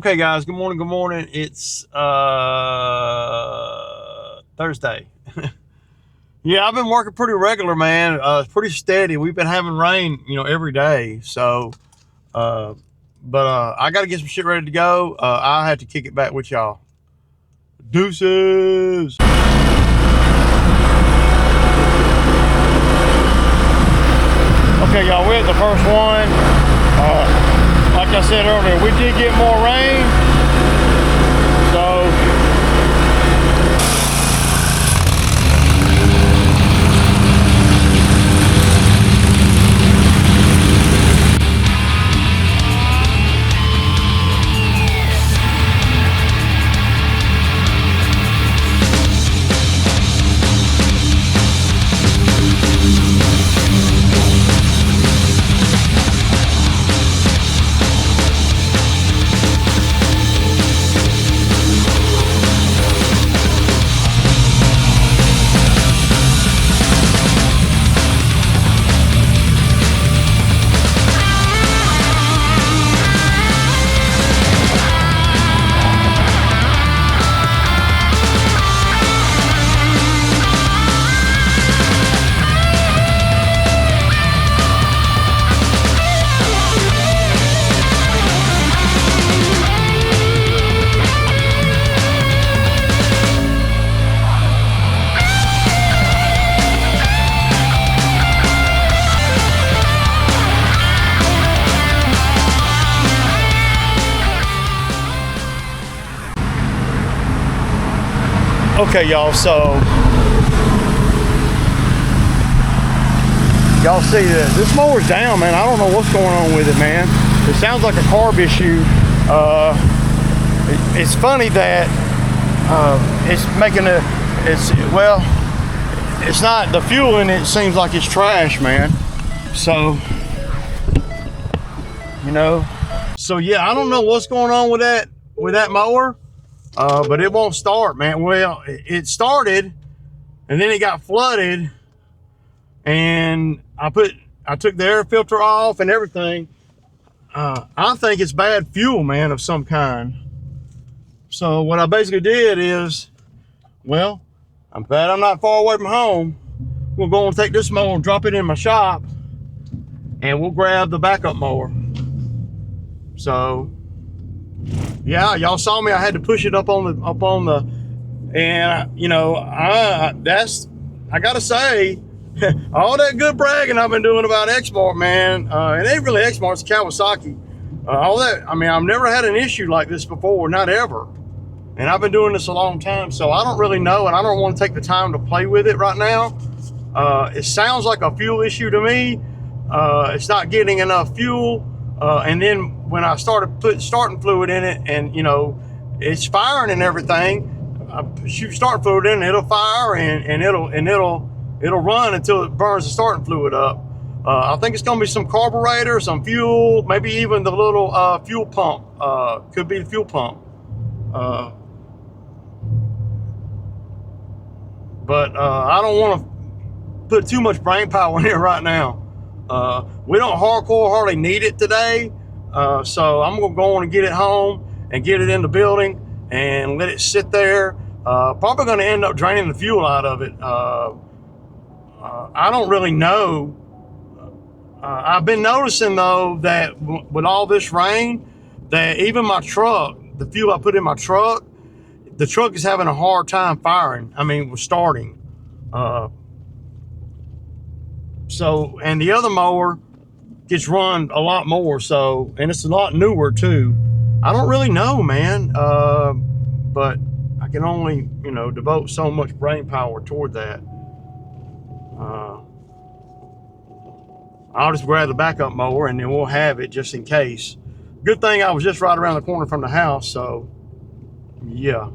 Okay, guys, good morning. Good morning. It's Thursday. Yeah, I've been working pretty regular, man. It's pretty steady. We've been having rain, every day. So, but I got to get some shit ready to go. I'll have to kick it back with y'all. Deuces. Okay, y'all, we're at the first one. Like I said earlier, we did get more rain, so okay, y'all, so y'all see that this mower's down, man. I don't know what's going on with it, man. It sounds like a carb issue. It's funny that it's making it's not, the fuel in it seems like it's trash, man. So, so yeah, I don't know what's going on with that mower. But it won't start, man. Well, it started and then it got flooded, and I took the air filter off and everything. I think it's bad fuel, man, of some kind. So what I basically did is, well, I'm glad I'm not far away from home. We'll go and take this mower and drop it in my shop, and we'll grab the backup mower. So yeah, y'all saw me. I had to push it up on the, and I gotta say, all that good bragging I've been doing about Exmart, man, it ain't really Exmart, it's Kawasaki. All that, I mean, I've never had an issue like this before, not ever. And I've been doing this a long time, so I don't really know, and I don't want to take the time to play with it right now. It sounds like a fuel issue to me. It's not getting enough fuel. And then when I started putting starting fluid in it, and it's firing and everything, I shoot starting fluid in, it'll fire and it'll run until it burns the starting fluid up. I think it's gonna be some carburetor, some fuel, maybe even the little fuel pump. Could be the fuel pump. But I don't want to put too much brain power in here right now. We don't hardly need it today, so I'm gonna go on and get it home and get it in the building and let it sit there. Probably gonna end up draining the fuel out of it. I don't really know. I've been noticing though that with all this rain, that even my truck, the fuel I put in my truck, the truck is having a hard time firing. I mean, we're starting. So, and the other mower gets run a lot more, so, and it's a lot newer too. I don't really know, man, but I can only, devote so much brain power toward that. I'll just grab the backup mower and then we'll have it just in case. Good thing I was just right around the corner from the house, so yeah.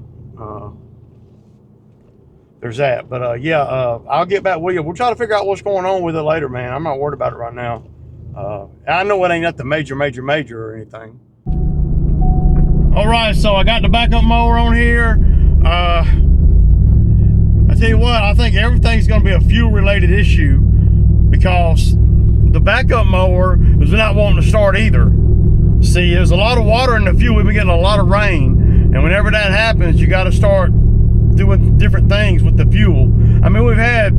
There's that, but I'll get back with you. We'll try to figure out what's going on with it later, man. I'm not worried about it right now. I know it ain't nothing major or anything. All right, so I got the backup mower on here. I tell you what, I think everything's gonna be a fuel related issue, because the backup mower is not wanting to start either. See, there's a lot of water in the fuel. We've been getting a lot of rain, and whenever that happens, you got to start doing different things with the fuel. I mean, we've had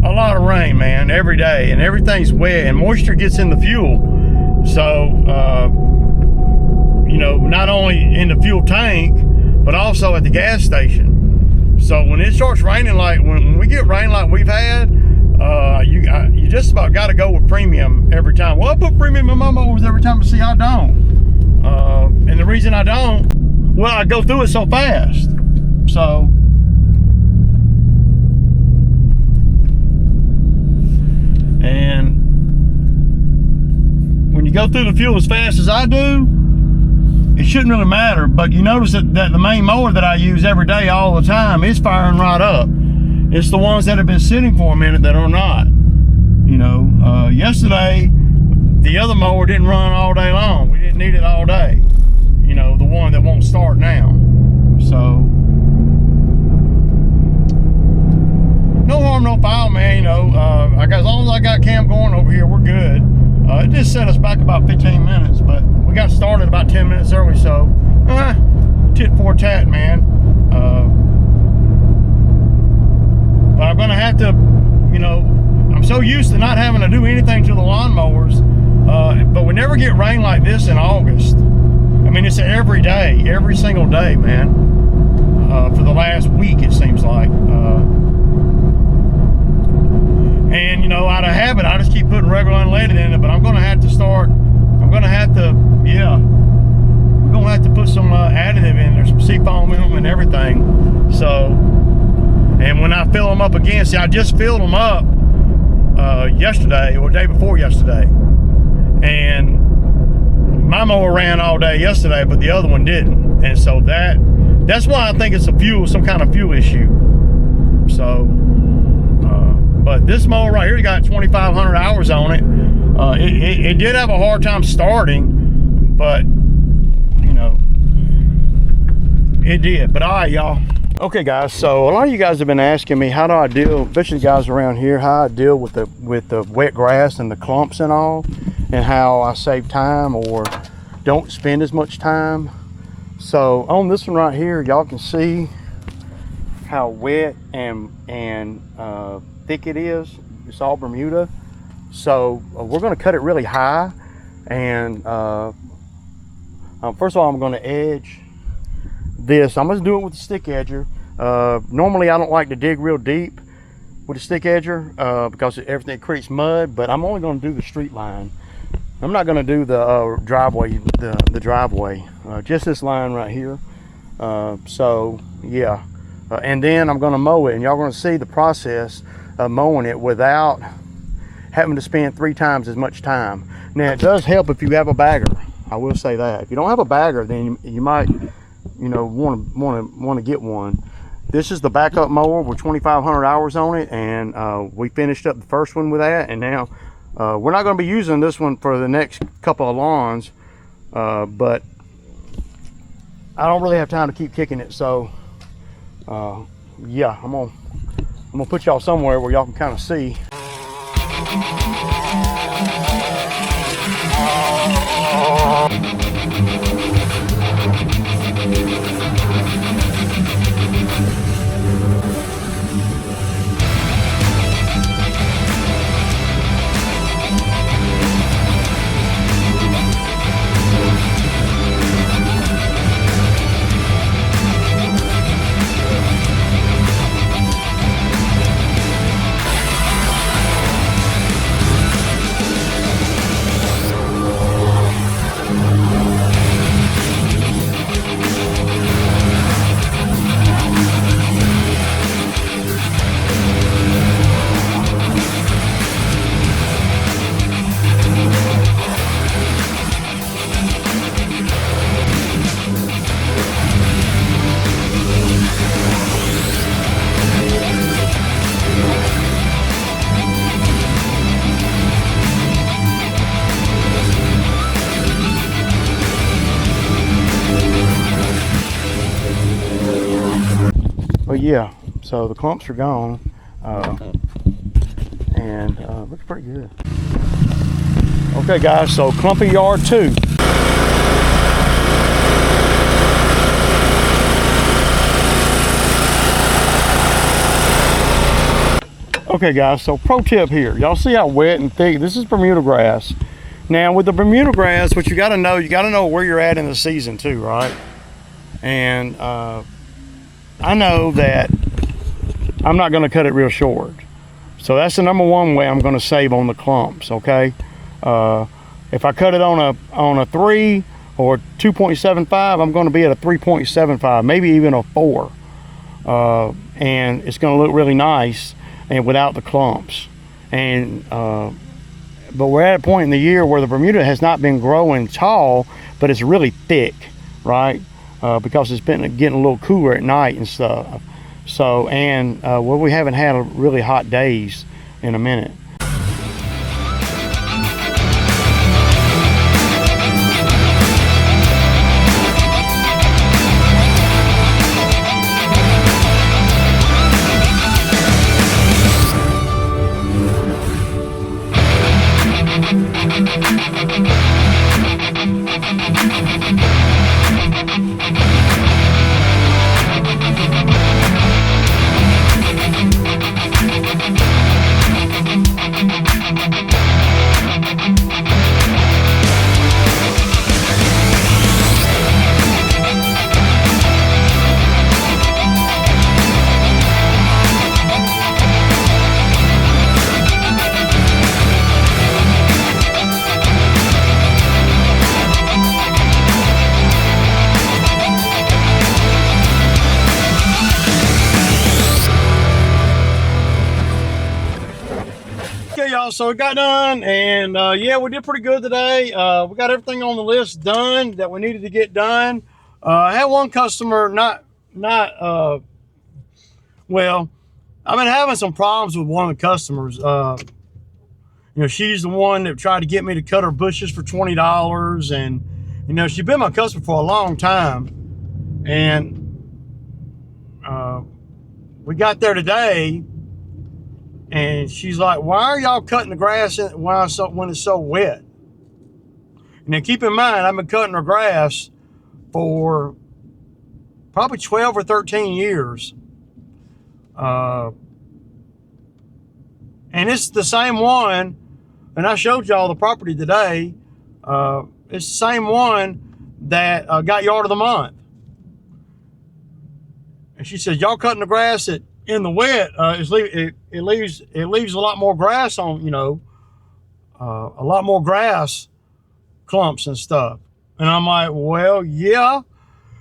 a lot of rain, man, every day, and everything's wet, and moisture gets in the fuel. So, you know, not only in the fuel tank, but also at the gas station. So when it starts raining, like when we get rain like we've had, you just about got to go with premium every time. Well, I put premium in my mowers every time. See, I don't. And the reason I don't, well, I go through it so fast. So, and when you go through the fuel as fast as I do, it shouldn't really matter. But you notice that the main mower that I use every day, all the time, is firing right up. It's the ones that have been sitting for a minute that are not. You know, yesterday, the other mower didn't run all day long. We didn't need it all day. You know, the one that won't start now. So, no harm, no foul, man. You know, as long as I got cam going over here, we're good. It just set us back about 15 minutes, but we got started about 10 minutes early, so tit for tat, man. But I'm gonna have to, you know, I'm so used to not having to do anything to the lawnmowers, but we never get rain like this in August. I mean, it's every day, every single day, man. For the last week, it seems like. And, you know, out of habit, I just keep putting regular unleaded in it, but I'm going to have to start, I'm going to have to put some additive in there, some seafoam in them and everything. So, and when I fill them up again, see, I just filled them up yesterday, or day before yesterday. And my mower ran all day yesterday, but the other one didn't. And so that's why I think it's some kind of fuel issue. So, but this mower right here got 2,500 hours on it. It did have a hard time starting, but you know, it did. But all right, y'all. Okay, guys. So a lot of you guys have been asking me, how do I deal, especially guys around here, how I deal with the wet grass and the clumps and all, and how I save time or don't spend as much time. So on this one right here, y'all can see how wet and thick it is. It's all Bermuda. So we're going to cut it really high, and first of all, I'm going to edge this. I'm going to do it with the stick edger. Normally I don't like to dig real deep with a stick edger because everything creates mud, but I'm only going to do the street line. I'm not going to do the driveway, the driveway, just this line right here. So yeah, and then I'm going to mow it, and y'all going to see the process of mowing it without having to spend 3 times as much time. Now it does help if you have a bagger. I will say that. If you don't have a bagger, then you might, you know, want to get one. This is the backup mower with 2,500 hours on it, and we finished up the first one with that, and now we're not going to be using this one for the next couple of lawns, but I don't really have time to keep kicking it. So yeah, I'm gonna put y'all somewhere where y'all can kind of see. But yeah, so the clumps are gone, and looks pretty good. Okay guys, so clumpy yard 2. Okay guys, so pro tip here. Y'all see how wet and thick, this is Bermuda grass. Now with the Bermuda grass, what you gotta know where you're at in the season too, right? And I know that I'm not gonna cut it real short. So that's the number one way I'm gonna save on the clumps, okay? If I cut it on a 3 or 2.75, I'm gonna be at a 3.75, maybe even a 4. And it's gonna look really nice and without the clumps. And but we're at a point in the year where the Bermuda has not been growing tall, but it's really thick, right? Because it's been getting a little cooler at night and stuff. So, and well, we haven't had really hot days in a minute. Okay, y'all, so it got done, and yeah, we did pretty good today. We got everything on the list done that we needed to get done. I had one customer well, I've been having some problems with one of the customers. You know, she's the one that tried to get me to cut her bushes for $20, and you know, she's been my customer for a long time. And we got there today, and she's like, "Why are y'all cutting the grass when it's so wet?" Now, keep in mind, I've been cutting her grass for probably 12 or 13 years. And it's the same one, and I showed y'all the property today. It's the same one that got yard of the month. And she said, "Y'all cutting the grass in the wet, it leaves a lot more grass on, you know, a lot more grass clumps and stuff." And I'm like, well, yeah,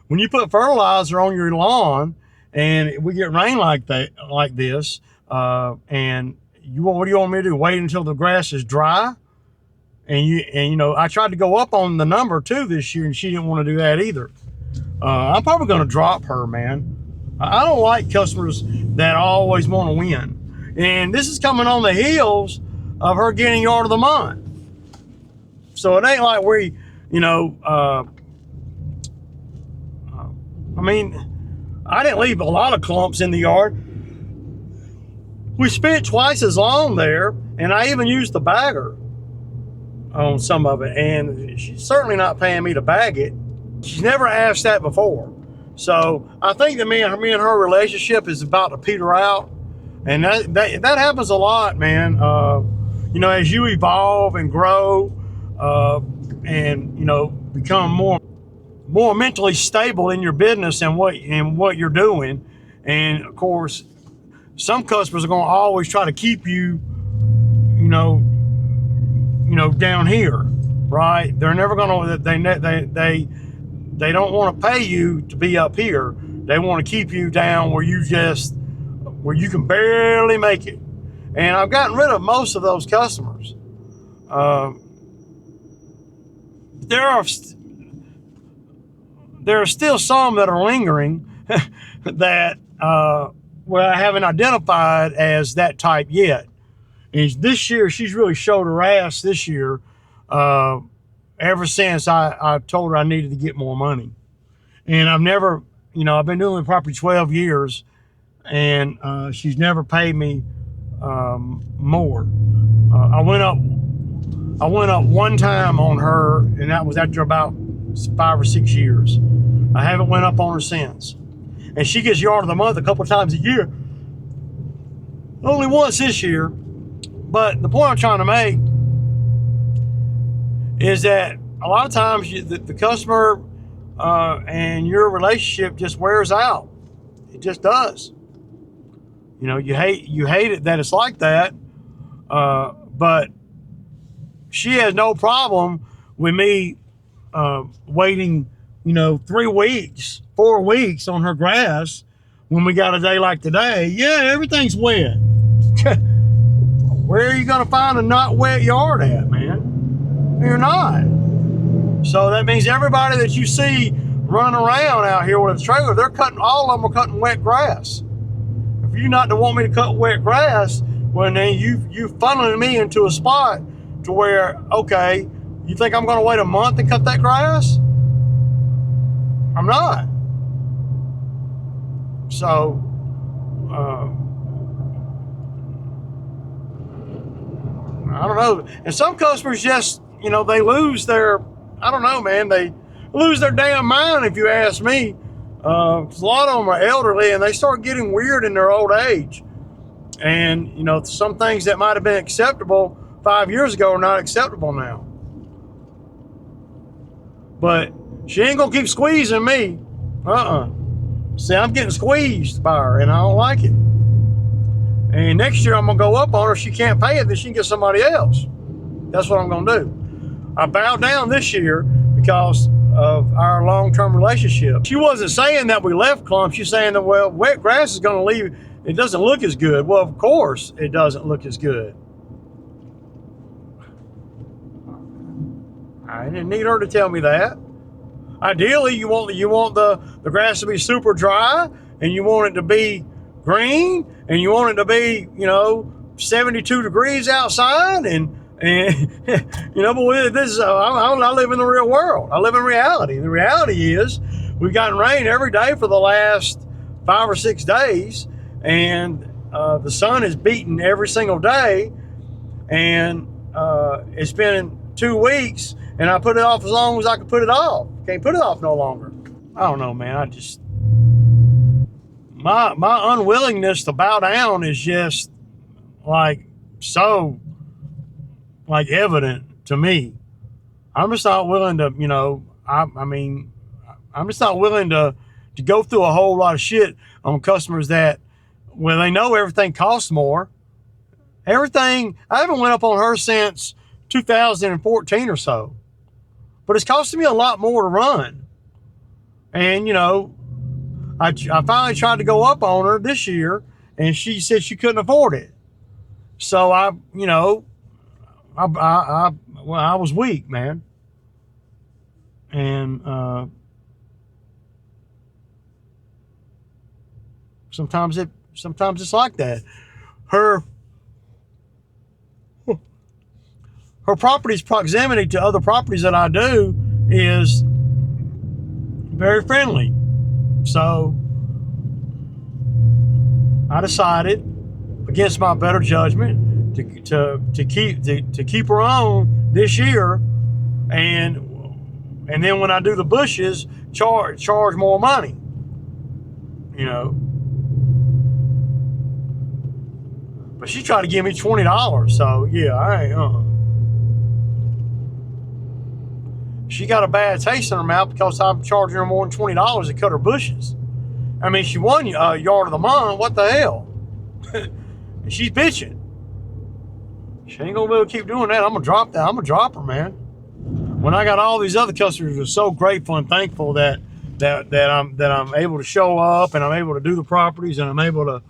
when you put fertilizer on your lawn and we get rain like this, and what do you want me to do? Wait until the grass is dry? And you know, I tried to go up on the number too this year, and she didn't want to do that either. I'm probably going to drop her, man. I don't like customers that always want to win. And this is coming on the heels of her getting yard of the month. So it ain't like we, you know, I mean, I didn't leave a lot of clumps in the yard. We spent twice as long there, and I even used the bagger on some of it. And she's certainly not paying me to bag it. She's never asked that before. So I think that me and her relationship is about to peter out, and that happens a lot, man. You know, as you evolve and grow, and you know, become more mentally stable in your business and what you're doing, and of course, some customers are going to always try to keep you, you know, down here, right? They're never going to. They don't want to pay you to be up here. They want to keep you down where you can barely make it. And I've gotten rid of most of those customers. There are still some that are lingering that well, I haven't identified as that type yet. And this year, she's really showed her ass this year. Ever since I told her I needed to get more money. And I've never, you know, I've been doing the property 12 years, and she's never paid me more. I went up one time on her, and that was after about 5 or 6 years. I haven't went up on her since. And she gets yard of the month a couple of times a year. only once this year. But the point I'm trying to make is that a lot of times the customer and your relationship just wears out. It just does. You know, you hate it that it's like that. But she has no problem with me waiting, 3 weeks, 4 weeks on her grass when we got a day like today. Yeah, everything's wet. Where are you going to find a not wet yard at, man? You're not. So that means everybody that you see running around out here with a trailer, all of them are cutting wet grass. If you not to want me to cut wet grass, well then you funneling me into a spot to where, okay, you think I'm going to wait a month to cut that grass? I'm not. So, I don't know. And some customers just, they lose their, I don't know, man. They lose their damn mind, if you ask me. 'Cause a lot of them are elderly and they start getting weird in their old age. And, some things that might have been acceptable 5 years ago are not acceptable now. But she ain't gonna keep squeezing me. See, I'm getting squeezed by her and I don't like it. And next year I'm gonna go up on her. If she can't pay it, then she can get somebody else. That's what I'm gonna do. I bowed down this year because of our long-term relationship. She wasn't saying that we left clumps. She's saying that, well, wet grass is gonna leave. It doesn't look as good. Well, of course it doesn't look as good. I didn't need her to tell me that. Ideally, you want the grass to be super dry, and you want it to be green, and you want it to be 72 degrees outside, and but this is I live in the real world. I live in reality. The reality is we've gotten rain every day for the last 5 or 6 days, and the sun is beating every single day, and it's been 2 weeks, and I put it off as long as I could put it off. Can't put it off no longer. I don't know, man. I just my unwillingness to bow down is just so evident to me. I'm just not willing to, I'm just not willing to go through a whole lot of shit on customers that, well, they know everything costs more. Everything, I haven't went up on her since 2014 or so. But it's costing me a lot more to run. And, I finally tried to go up on her this year, and she said she couldn't afford it. So I was weak, man. And sometimes it's like that. Her property's proximity to other properties that I do is very friendly. So I decided, against my better judgment, to keep her on this year, and then when I do the bushes, charge more money. But she tried to give me $20, so yeah, I ain't. She got a bad taste in her mouth because I'm charging her more than $20 to cut her bushes. I mean, she won yard of the month. What the hell? And she's bitching. She ain't gonna be able to keep doing that. I'm gonna drop that. I'm gonna drop her, man. When I got all these other customers who are so grateful and thankful that I'm able to show up and I'm able to do the properties and I'm able to,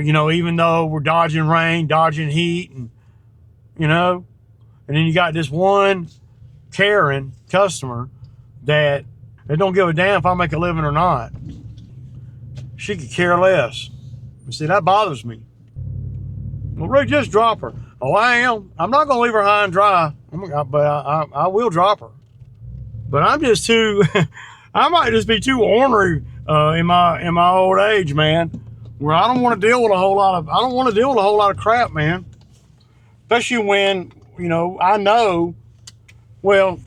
even though we're dodging rain, dodging heat, and and then you got this one Karen customer that don't give a damn if I make a living or not. She could care less. You see, that bothers me. Well, Rick, just drop her. Oh, I am. I'm not gonna leave her high and dry, but I will drop her. But I'm just too. I might just be too ornery in my old age, man. Where I don't want to deal with a whole lot of crap, man. Especially when I know. Well,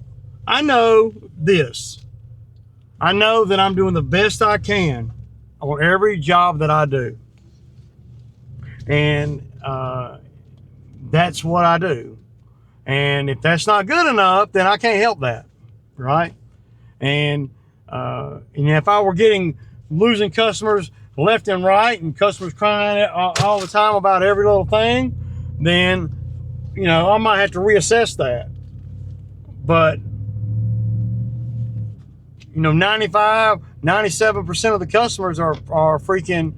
I know this. I know that I'm doing the best I can on every job that I do. And that's what I do. And if that's not good enough, then I can't help that, right? And if I were losing customers left and right, and customers crying all the time about every little thing, then I might have to reassess that. But 95, 97% of the customers are freaking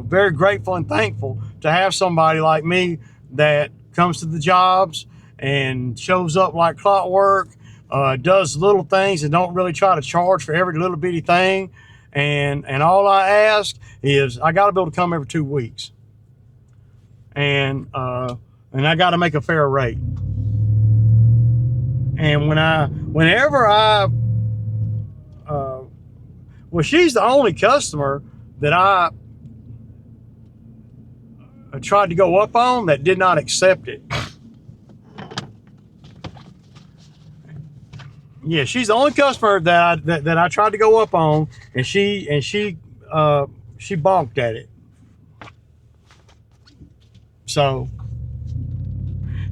very grateful and thankful to have somebody like me that comes to the jobs and shows up like clockwork, does little things and don't really try to charge for every little bitty thing. And all I ask is I got to be able to come every 2 weeks. And I got to make a fair rate. And she's the only customer that I tried to go up on that did not accept it. Yeah, she's the only customer that I tried to go up on, and she balked at it. So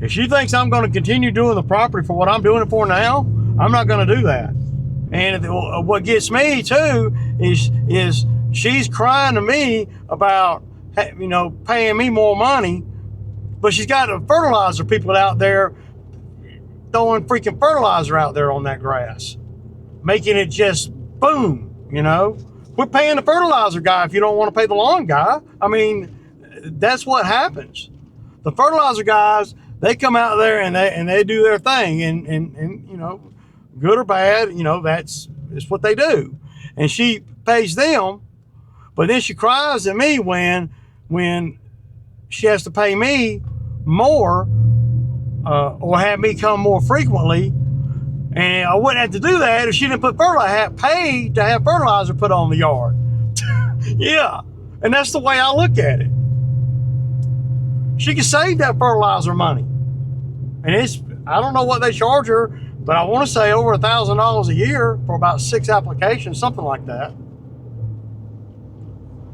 if she thinks I'm going to continue doing the property for what I'm doing it for now, I'm not going to do that. And what gets me too is she's crying to me about paying me more money, but she's got the fertilizer people out there throwing freaking fertilizer out there on that grass, making it just boom. Quit paying the fertilizer guy if you don't want to pay the lawn guy. I mean, that's what happens. The fertilizer guys, they come out there and they do their thing, and good or bad, that's what they do. And she pays them, but then she cries at me when she has to pay me more, or have me come more frequently. And I wouldn't have to do that if she didn't pay to have fertilizer put on the yard. Yeah, and that's the way I look at it. She can save that fertilizer money, and I don't know what they charge her, but I want to say over $1,000 a year for about 6 applications, something like that.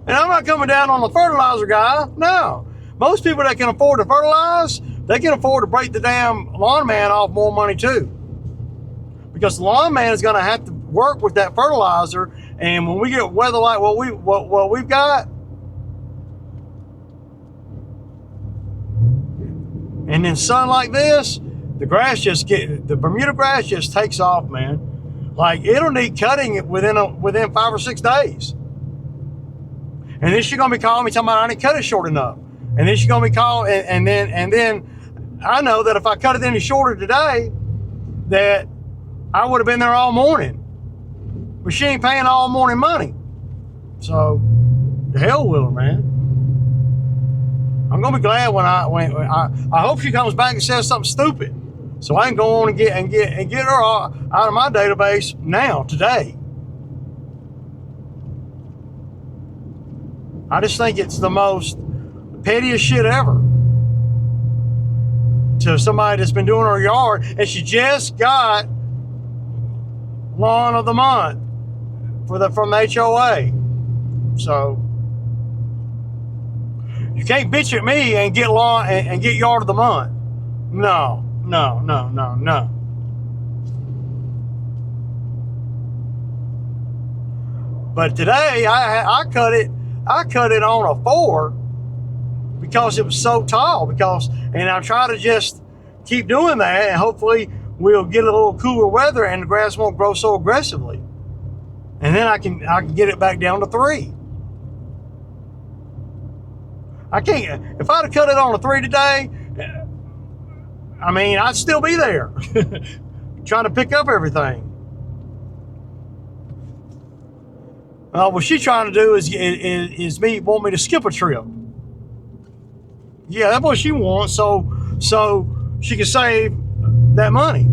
And I'm not coming down on the fertilizer guy. No, most people that can afford to fertilize, they can afford to break the damn lawn man off more money too, because the lawn man is going to have to work with that fertilizer. And when we get weather like what we've got, and then sun like this, the Bermuda grass just takes off, man. Like, it'll need cutting within 5 or 6 days. And then she's gonna be calling me talking about I didn't cut it short enough. And then she's gonna be calling, and then I know that if I cut it any shorter today, that I would have been there all morning. But she ain't paying all morning money. So the hell with her, man. I'm gonna be glad when I hope she comes back and says something stupid, so I can go on and get her out of my database now, today. I just think it's the most pettiest shit ever. To somebody that's been doing her yard, and she just got lawn of the month from the HOA. So you can't bitch at me and get lawn and get yard of the month. No. But today I cut it on a 4 because it was so tall. And I try to just keep doing that, and hopefully we'll get a little cooler weather and the grass won't grow so aggressively. And then I can get it back down to 3. I can't. If I'd have cut it on a 3 today, I mean, I'd still be there trying to pick up everything. What she's trying to do is want me to skip a trip. Yeah, that's what she wants, so she can save that money,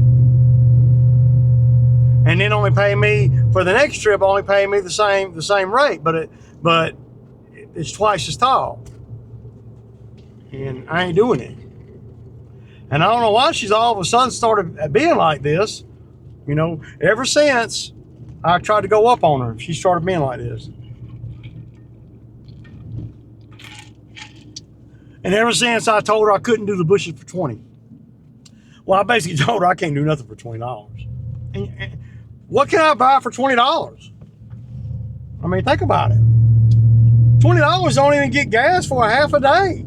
and then only pay me for the next trip. Only pay me the same rate, but it's twice as tall, and I ain't doing it. And I don't know why she's all of a sudden started being like this. Ever since I tried to go up on her, she started being like this. And ever since I told her I couldn't do the bushes for 20. Well, I basically told her I can't do nothing for $20. And what can I buy for $20? I mean, think about it. $20 don't even get gas for a half a day.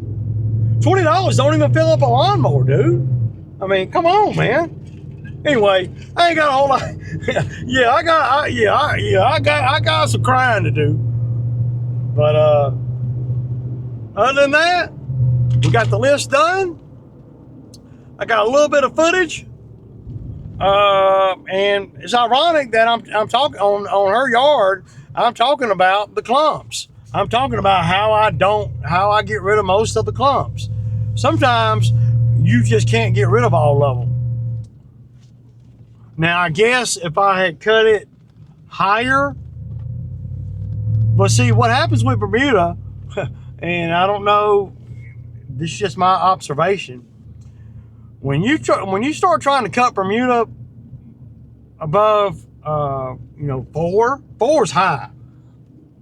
$20 don't even fill up a lawnmower, dude. I mean, come on, man. Anyway, I ain't got a whole lot. I got some crying to do. But other than that, we got the list done. I got a little bit of footage. And it's ironic that I'm talking on her yard. I'm talking about the clumps. I'm talking about how I get rid of most of the clumps. Sometimes you just can't get rid of all of them. Now, I guess if I had cut it higher, but see what happens with Bermuda, and I don't know, this is just my observation. When you start trying to cut Bermuda above, 4's high.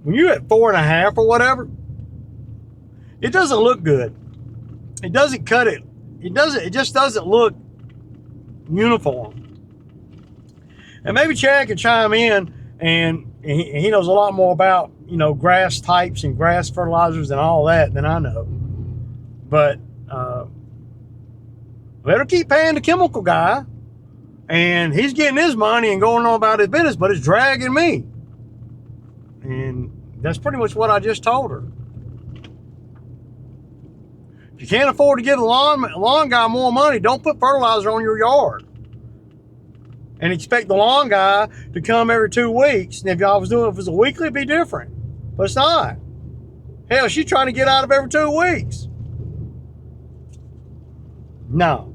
When you're at 4.5 or whatever, it doesn't look good. It doesn't cut it. It just doesn't look uniform. And maybe Chad can chime in, and he knows a lot more about, grass types and grass fertilizers and all that than I know. But better keep paying the chemical guy, and he's getting his money and going on about his business, but it's dragging me. And that's pretty much what I just told her. If you can't afford to give the lawn guy more money, don't put fertilizer on your yard. And expect the lawn guy to come every 2 weeks. And if y'all if it was a weekly, it'd be different. But it's not. Hell, she's trying to get out of every 2 weeks. No.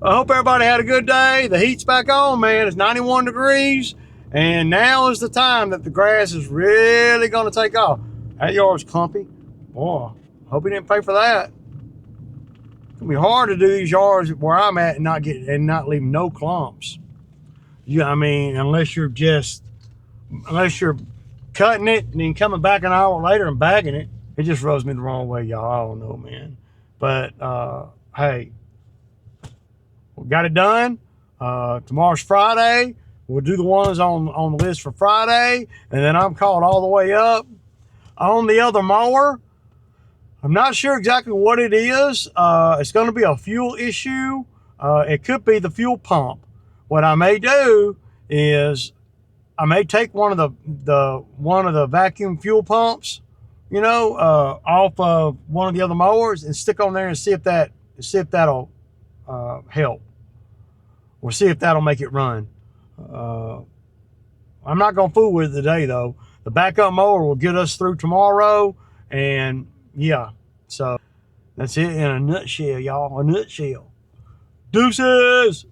I hope everybody had a good day. The heat's back on, man. It's 91 degrees. And now is the time that the grass is really going to take off. That yard's clumpy. Boy, hope he didn't pay for that. It's going to be hard to do these yards where I'm at and not leave no clumps. Unless you're cutting it and then coming back an hour later and bagging it. It just rubs me the wrong way, y'all. I don't know, man. But, hey, we got it done. Tomorrow's Friday. We'll do the ones on the list for Friday. And then I'm caught all the way up on the other mower. I'm not sure exactly what it is. It's going to be a fuel issue. It could be the fuel pump. What I may do is I may take one of the vacuum fuel pumps, off of one of the other mowers and stick on there and see if that'll help, or see if that'll make it run. I'm not gonna fool with it today though. The backup mower will get us through tomorrow, and yeah, so that's it in a nutshell, y'all. A nutshell. Deuces.